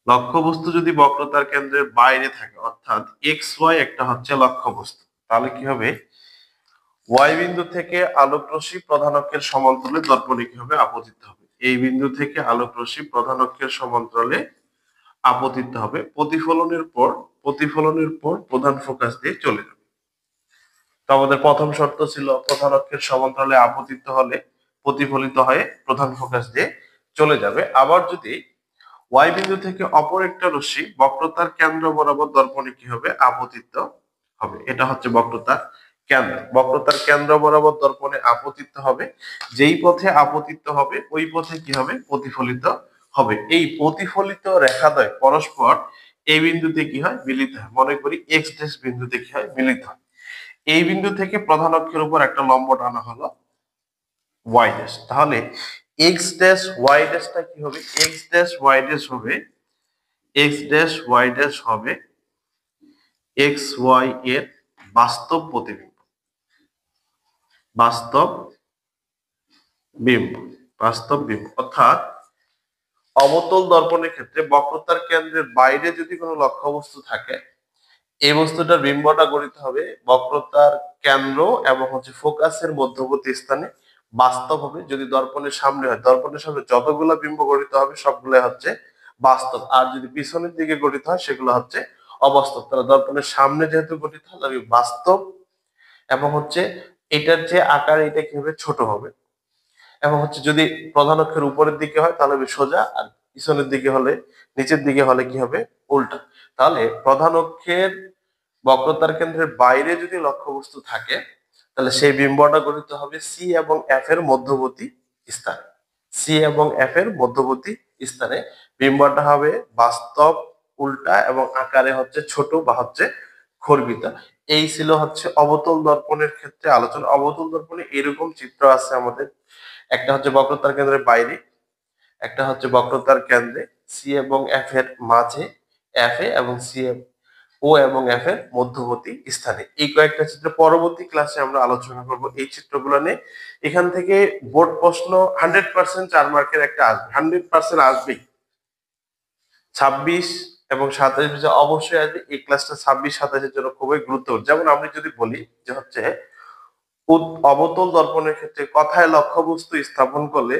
লক্ষ্যবস্তু যদি বক্রতার কেন্দ্রের বাইরে থাকে, অর্থাৎ এক্স ওয়াই একটা হচ্ছে লক্ষ্যবস্তু, তাহলে কি হবে? ওয়াই বিন্দু থেকে আলোক রশ্মি প্রধান অক্ষের সমান্তরালে দর্পণে কি হবে? আপতিত হবে। এই বিন্দু থেকে আলোক রশ্মি প্রধান অক্ষের সমান্তরালে আপতিত হবে। প্রতিফলনের পর প্রধান ফোকাস দিয়ে চলে যাবে। তো আমাদের প্রথম শর্ত ছিল প্রধান অক্ষের সমান্তরালে আপতিত হলে প্রতিফলিত হয়ে প্রধান ফোকাস দিয়ে চলে যাবে। আবার যদি ওয়াই বিন্দু থেকে অপর একটা রশ্মি বক্রতার কেন্দ্র বরাবর দর্পণে কি হবে? আপতিত হবে। এটা হচ্ছে বক্রতার কেন্দ্র। বক্রতার কেন্দ্র বরাবর দর্পণে আপতিত হবে। যেই পথে আপতিত হবে ওই পথে কি হবে? প্রতিফলিত হবে। এই প্রতিফলিত রেখাদ্বয় পরস্পর এই বিন্দুতে কি হয়? মিলিত হয়। মনে করি এক্স ড্যাশ বিন্দুতে কি হয়? মিলিত হয়। এই বিন্দু থেকে প্রধান অক্ষের উপর একটা লম্ব টানা হলো ওয়াই ড্যাশ। তাহলে এক্স ড্যাশ ওয়াই ড্যাশটা কি হবে? এক্স ড্যাশ ওয়াই ড্যাশ হবে এক্স ওয়াই এর বাস্তব প্রতিবিম্ব। বাস্তব বিম্ব বাস্তব বিম্ব অর্থাৎ অবতল দর্পণের ক্ষেত্রে বক্রতার কেন্দ্রের বাইরে যদি কোনো লক্ষ্যবস্তু থাকে, এই বস্তুটার বিম্বটা গঠিত হবে বক্রতার কেন্দ্র এবং ফোকাসের মধ্যবর্তী স্থানে বাস্তব হবে। যদি দর্পণের সামনে হয়, দর্পণের সামনে যতগুলো বিম্ব গঠিত হবে সবগুলো হচ্ছে বাস্তব। আর যদি পিছনের দিকে গঠিত হয় সেগুলো হচ্ছে অবাস্তব। তাহলে দর্পণের সামনে যেহেতু গঠিত হয় তবে বাস্তব, এবং এটার যে আকার এটা কি হবে? ছোট হবে। এবং যদি প্রধান অক্ষের উপরের দিকে হয় তাহলে সোজা, আর পিছনের দিকে হলে, নিচের দিকে হলে কি হবে? উল্টা। তাহলে প্রধান অক্ষের বক্রতার কেন্দ্রের বাইরে যদি লক্ষ্যবস্তু থাকে তাহলে সেই বিম্বটা গঠিত হবে সি এবং এফ এর মধ্যবর্তী স্থানে। সি এবং এফ এর মধ্যবর্তী স্থানে বিম্বটা হবে বাস্তব, উল্টা এবং আকারে ছোট বা খর্বিতা। এই ছিল অবতল দর্পণের ক্ষেত্রে আলোচনা। অবতল দর্পণে এরকম চিত্র আছে আমাদের। একটা বক্রতার কেন্দ্রের বাইরে, একটা বক্রতার কেন্দ্রে, সি এবং এফ এর মাঝে, এফ এ এবং সি এফ, ও এবং এফ এর মধ্যবর্তী স্থানে। এই কয়েকটা চিত্র পরবর্তী ক্লাসে আমরা আলোচনা করব এই চিত্রগুলো নিয়ে। এখান থেকে বোর্ড প্রশ্ন 100% 4 মার্কের একটা আসবে, 100% আসবেই। 26 এবং 27 বিষয় অবশ্যই আসবে। এই ক্লাসটা 26-27 এর জন্য খুবই গুরুত্বপূর্ণ। যেমন আমি যদি বলি যে অবতল দর্পণের ক্ষেত্রে কথায় লক্ষ্যবস্তু স্থাপন করলে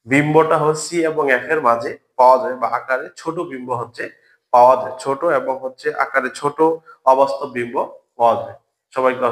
বিম্বটা সি এবং এফ এর মাঝে পাওয়া যায়, বা আকারে ছোট বিম্ব পাওয়া যায়। ছোট এবং আকারে ছোট অবাস্তব বিম্ব পাওয়া যায়। সবাইকে